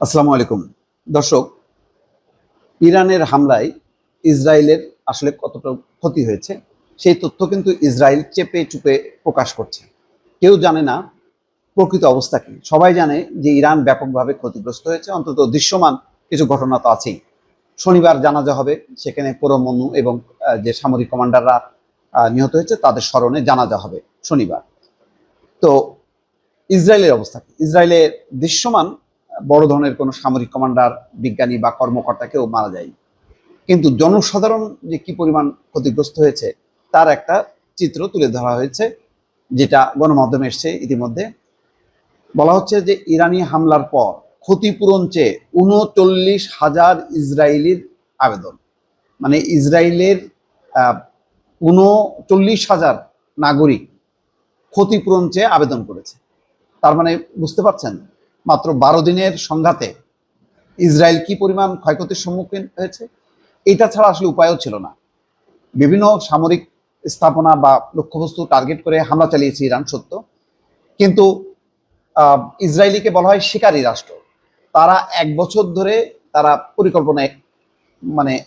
আসসালামু আলাইকুম দর্শক। ইরানের হামলায় ইসরায়েলের আসলে কতটা ক্ষতি হয়েছে সেই তথ্য কিন্তু ইসরায়েল চেপে চুপে প্রকাশ করছে। কেউ জানে না প্রকৃত অবস্থা কি। সবাই জানে যে ইরান ব্যাপকভাবে ক্ষতিগ্রস্ত হয়েছে, অন্তত দৃশ্যমান কিছু ঘটনা তো আছেই। শনিবার জানাজা হবে, সেখানে পরমাণু এবং যে সামরিক কমান্ডাররা নিহত হয়েছে তাদের স্মরণে জানাজা হবে শনিবার। তো ইসরায়েলের অবস্থা কি? ইসরায়েলের দৃশ্যমান বড় ধরনের কোনো সামরিক কমান্ডার, বিজ্ঞানী বা কর্মকর্তা কেউ মারা যায়নি, কিন্তু জনসাধারণ যে কি পরিমাণ ক্ষতিগ্রস্ত হয়েছে তার একটা চিত্র তুলে ধরা হয়েছে, যেটা গণমাধ্যমে এসছে। ইতিমধ্যে বলা হচ্ছে যে ইরানি হামলার পর ক্ষতিপূরণ চেয়ে ৩৯,০০০ ইসরায়েলির আবেদন। মানে ইসরায়েলের ৩৯,০০০ নাগরিক ক্ষতিপূরণ চেয়ে আবেদন করেছে। তার মানে বুঝতে পারছেন, মাত্র ১২ দিনের সংঘাতে ইসরায়েল কি পরিমাণ ক্ষয়ক্ষতির সম্মুখীন হয়েছে। এটা ছাড়া আসলে উপায়ও ছিল না। বিভিন্ন সামরিক স্থাপনা বা লক্ষ্যবস্তু টার্গেট করে হামলা চালিয়েছে ইরান, সত্য, কিন্তু ইসরায়েলিকে বলা হয় শিকারী রাষ্ট্র। তারা ১ বছর ধরে তারা পরিকল্পনায়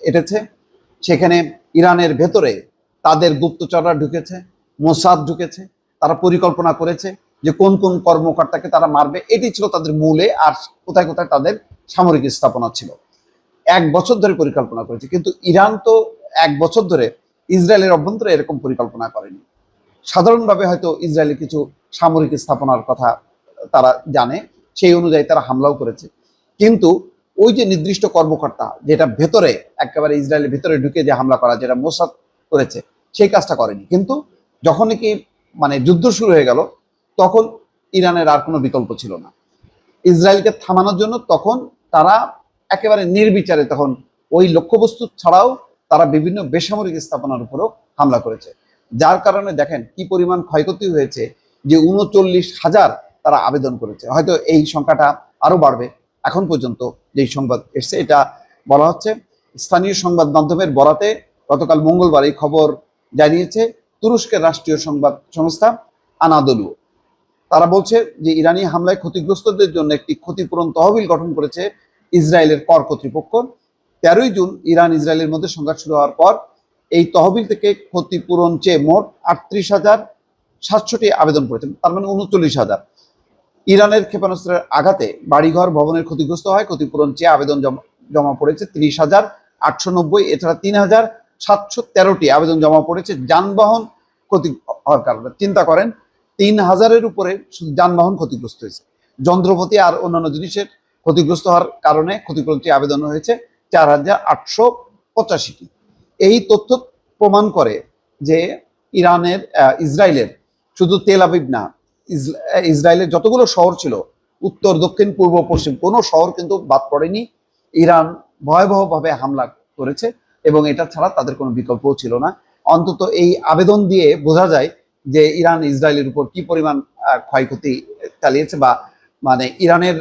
এটেছে। সেখানে ইরানের ভেতরে তাদের গুপ্তচররা ঢুকেছে, মোসাদ ঢুকেছে, তারা পরিকল্পনা করেছে যে কোন কোন কর্মকর্তাকে তারা মারবে। এটি ছিল তাদের মূলে। আর কোথায় কোথায় তাদের সামরিক স্থাপনা ছিল, ১ বছর ধরে পরিকল্পনা করেছে। কিন্তু ইরান তো ১ বছর ধরে ইসরায়েলের অভ্যন্তরে এরকম পরিকল্পনা করেনি। সাধারণভাবে হয়তো ইসরায়েলের কিছু সামরিক স্থাপনার কথা তারা জানে, সেই অনুযায়ী তারা হামলাও করেছে। কিন্তু ওই যে নির্দিষ্ট কর্মকর্তা, যেটা ভেতরে একেবারে ইসরায়েলের ভেতরে ঢুকে যে হামলা করা, যেটা মোসাদ করেছে, সেই কাজটা করেনি। কিন্তু যখন কি যুদ্ধ শুরু হয়ে গেল, তখন ইরানের আর কোনো বিকল্প ছিল না ইসরায়েলকে থামানোর জন্য। তখন তারা একেবারে নির্বিচারে তখন ওই লক্ষ্যবস্তু ছাড়াও তারা বিভিন্ন বেসামরিক স্থাপনার উপরও হামলা করেছে। যার কারণে দেখেন কি পরিমাণ ক্ষয়ক্ষতি হয়েছে, যে ৩৯,০০০ তারা আবেদন করেছে। হয়তো এই সংখ্যাটা আরো বাড়বে। এখন পর্যন্ত যেই সংবাদ এসছে, এটা বলা হচ্ছে স্থানীয় সংবাদ মাধ্যমের বরাতে গতকাল মঙ্গলবার এই খবর জানিয়েছে তুরস্কের রাষ্ট্রীয় সংবাদ সংস্থা আনাদলু। তারা বলছে যে ইরানি হামলায় ক্ষতিগ্রস্তদের জন্য একটি ক্ষতিপূরণ তহবিল গঠন করেছে ইসরায়েলের কর কর্তৃপক্ষ। ১৩ই জুন ইরান ইসরায়েলের মধ্যে সংঘাত শুরু হওয়ার পর এই তহবিল থেকে ক্ষতিপূরণ চেয়ে মোট ৩৮,৭০০টি আবেদন করেছেন, তার মানে ৩৯,০০০। ইরানের ক্ষেপণাস্ত্রের আঘাতে বাড়িঘর ভবনের ক্ষতিগ্রস্ত হয়, ক্ষতিপূরণ চেয়ে আবেদন জমা পড়েছে ৩০,৮৯০। এছাড়া ৩,৭১৩টি আবেদন জমা পড়েছে যানবাহন ক্ষতি হওয়ার কারণে। চিন্তা করেন, ৩,০০০-এর উপরে শুধু যানবাহন ক্ষতিগ্রস্ত হয়েছে। যন্ত্রপাতি আর অন্যান্য জিনিসের ক্ষতিগ্রস্ত হওয়ার কারণে ক্ষতিপূরণ চেয়ে আবেদন হয়েছে ৪,৮৮৫টি। এই তথ্য প্রমাণ করে যে ইসরায়েলের শুধু তেল আবিব না, ইসরায়েলের যতগুলো শহর ছিল, উত্তর, দক্ষিণ, পূর্ব, পশ্চিম, কোনো শহর কিন্তু বাদ পড়েনি। ইরান ভয়াবহভাবে হামলা করেছে এবং এটা ছাড়া তাদের কোনো বিকল্পও ছিল না। অন্তত এই আবেদন দিয়ে বোঝা যায় যে ইরান ইসরায়েলের উপর কি পরিমাণ ক্ষয়ক্ষতি চালিয়েছে, বা ইরানের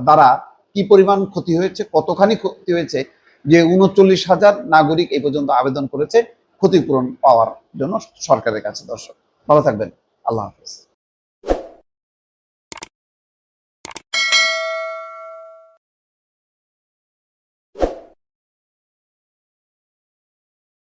দ্বারা কি পরিমাণ ক্ষতি হয়েছে, কতখানি ক্ষতি হয়েছে, যে ৩৯,০০০ নাগরিক এই পর্যন্ত আবেদন করেছে ক্ষতিপূরণ পাওয়ার জন্য সরকারের কাছে। দর্শক, ভালো থাকবেন। আল্লাহ হাফেজ।